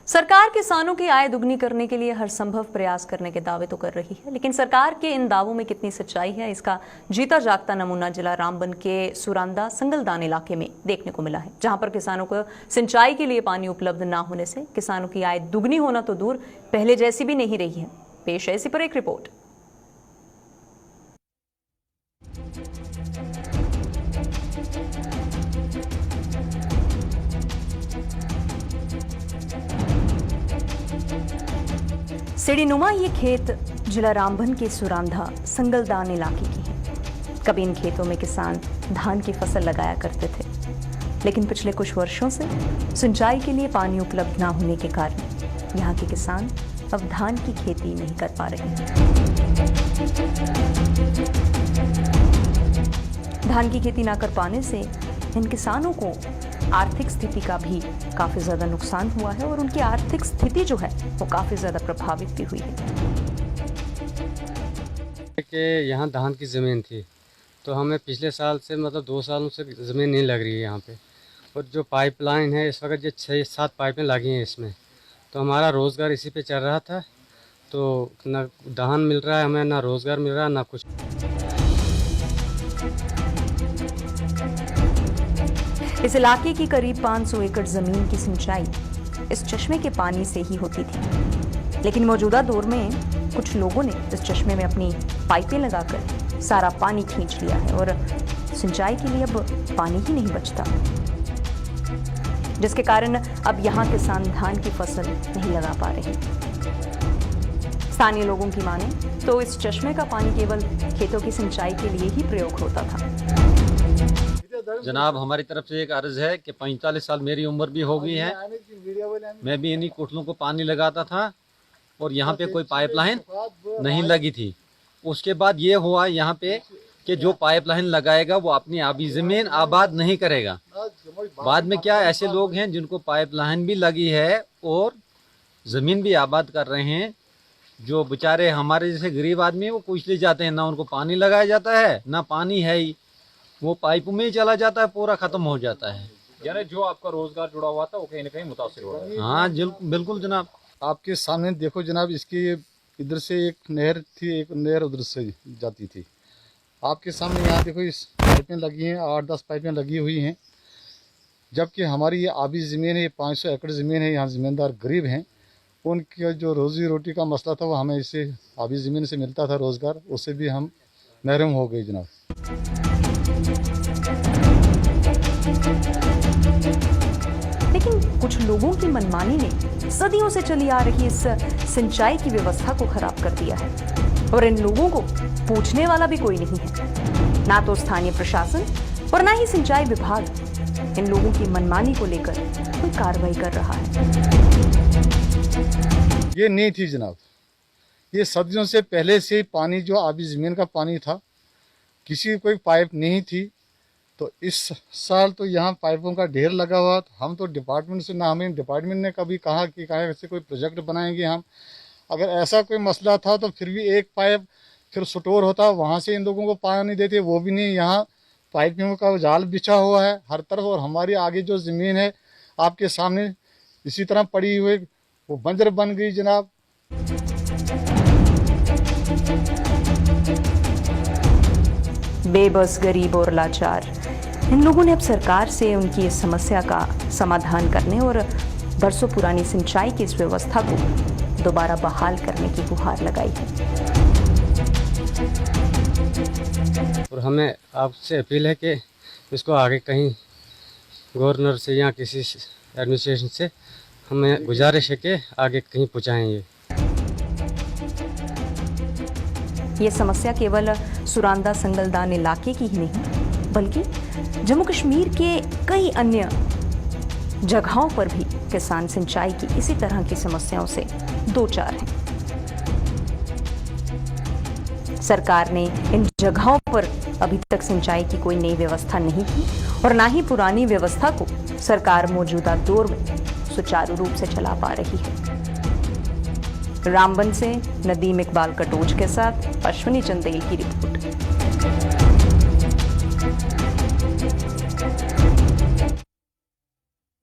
सरकार किसानों की आय दुगनी करने के लिए हर संभव प्रयास करने के दावे तो कर रही है, लेकिन सरकार के इन दावों में कितनी सच्चाई है, इसका जीता जागता नमूना जिला रामबन के सुरांदा संगलदान इलाके में देखने को मिला है, जहां पर किसानों को सिंचाई के लिए पानी उपलब्ध न होने से किसानों की आय दुगनी होना तो दूर, पहले जैसी भी नहीं रही है। पेश है इसी पर एक रिपोर्ट। सीढ़ीनुमा ये खेत जिला रामबन के सुरांदा संगलदान इलाके की है। कभी इन खेतों में किसान धान की फसल लगाया करते थे, लेकिन पिछले कुछ वर्षों से सिंचाई के लिए पानी उपलब्ध न होने के कारण यहाँ के किसान अब धान की खेती नहीं कर पा रहे हैं। धान की खेती न कर पाने से इन किसानों को आर्थिक स्थिति का भी काफी ज्यादा नुकसान हुआ है और उनकी आर्थिक स्थिति जो है वो काफी ज्यादा प्रभावित भी हुई है। कि यहाँ धान की ज़मीन थी तो हमें पिछले साल से मतलब 2 सालों से ज़मीन नहीं लग रही है यहाँ पे, और जो पाइपलाइन है इस वक्त जो 6-7 पाइपें लगी हैं इसमें, तो हमारा रोज़गार इसी पे चल रहा था। तो ना धान मिल रहा है हमें, ना रोज़गार मिल रहा है, ना कुछ। इस इलाके की करीब 500 एकड़ जमीन की सिंचाई इस चश्मे के पानी से ही होती थी, लेकिन मौजूदा दौर में कुछ लोगों ने इस चश्मे में अपनी पाइपें लगाकर सारा पानी खींच लिया है और सिंचाई के लिए अब पानी ही नहीं बचता, जिसके कारण अब यहाँ किसान धान की फसल नहीं लगा पा रहे। स्थानीय लोगों की माने तो इस चश्मे का पानी केवल खेतों की सिंचाई के लिए ही प्रयोग होता था। जनाब, हमारी तरफ से एक अर्ज है कि 45 साल मेरी उम्र भी हो गई है, मैं भी इन्हीं कोठलों को पानी लगाता था और यहाँ पे कोई पाइपलाइन नहीं लगी थी। उसके बाद ये हुआ यहाँ पे कि जो पाइपलाइन लगाएगा वो अपनी आबी ज़मीन आबाद नहीं करेगा। बाद में क्या, ऐसे लोग हैं जिनको पाइपलाइन भी लगी है और ज़मीन भी आबाद कर रहे हैं, जो बेचारे हमारे जैसे गरीब आदमी हैं वो कुछ ले जाते हैं, ना उनको पानी लगाया जाता है, ना पानी है ही, वो पाइप में ही चला जाता है, पूरा खत्म हो जाता है। यानी जो आपका रोजगार जुड़ा हुआ था वो कहीं ना कहीं मुतासिर हो रहा है। हाँ बिल्कुल जनाब। आपके सामने देखो जनाब, इसकी इधर से एक नहर थी, एक नहर उधर से जाती थी। आपके सामने यहाँ देखो इस पाइपें लगी हैं, 8-10 पाइपें लगी हुई हैं, जबकि हमारी ये आबी ज़मीन है, 500 एकड़ ज़मीन है। यहाँ ज़मींदार गरीब हैं, उनकी जो रोज़ी रोटी का मसला था वो हमें इससे आबी ज़मीन से मिलता था रोज़गार, उससे भी हम महरूम हो गए जनाब। लेकिन कुछ लोगों की मनमानी ने सदियों से चली आ रही इस सिंचाई की व्यवस्था को खराब कर दिया है और इन लोगों को पूछने वाला भी कोई नहीं है। ना तो स्थानीय प्रशासन और ना ही सिंचाई विभाग इन लोगों की मनमानी को लेकर कोई कार्रवाई कर रहा है। ये नहीं थी जनाब, ये सदियों से पहले से पानी जो आबी ज़मीन का पानी था, किसी कोई पाइप नहीं थी। तो इस साल तो यहाँ पाइपों का ढेर लगा हुआ, तो हम तो डिपार्टमेंट से, ना हमें डिपार्टमेंट ने कभी कहा कि ऐसे कोई प्रोजेक्ट बनाएंगे हम। अगर ऐसा कोई मसला था तो फिर भी एक पाइप फिर स्टोर होता, वहाँ से इन लोगों को पानी देते, वो भी नहीं। यहाँ पाइपों का जाल बिछा हुआ है हर तरफ, और हमारी आगे जो ज़मीन है आपके सामने इसी तरह पड़ी हुई, वो बंजर बन गई जनाब। बेबस, गरीब और लाचार इन लोगों ने अब सरकार से उनकी इस समस्या का समाधान करने और बरसों पुरानी सिंचाई की इस व्यवस्था को दोबारा बहाल करने की गुहार लगाई है। और हमें आपसे अपील है कि इसको आगे कहीं गवर्नर से या किसी एडमिनिस्ट्रेशन से हमें गुजारिश है कि आगे कहीं पहुँचाएँ। ये समस्या केवल सुरांदा संगलदान इलाके की ही नहीं, बल्कि जम्मू कश्मीर के कई अन्य जगहों पर भी किसान सिंचाई की इसी तरह की समस्याओं से दो चार हैं। सरकार ने इन जगहों पर अभी तक सिंचाई की कोई नई व्यवस्था नहीं की और ना ही पुरानी व्यवस्था को सरकार मौजूदा दौर में सुचारू रूप से चला पा रही है। रामबन से नदीम इकबाल कटोच के साथ अश्विनी चंदेल की रिपोर्ट।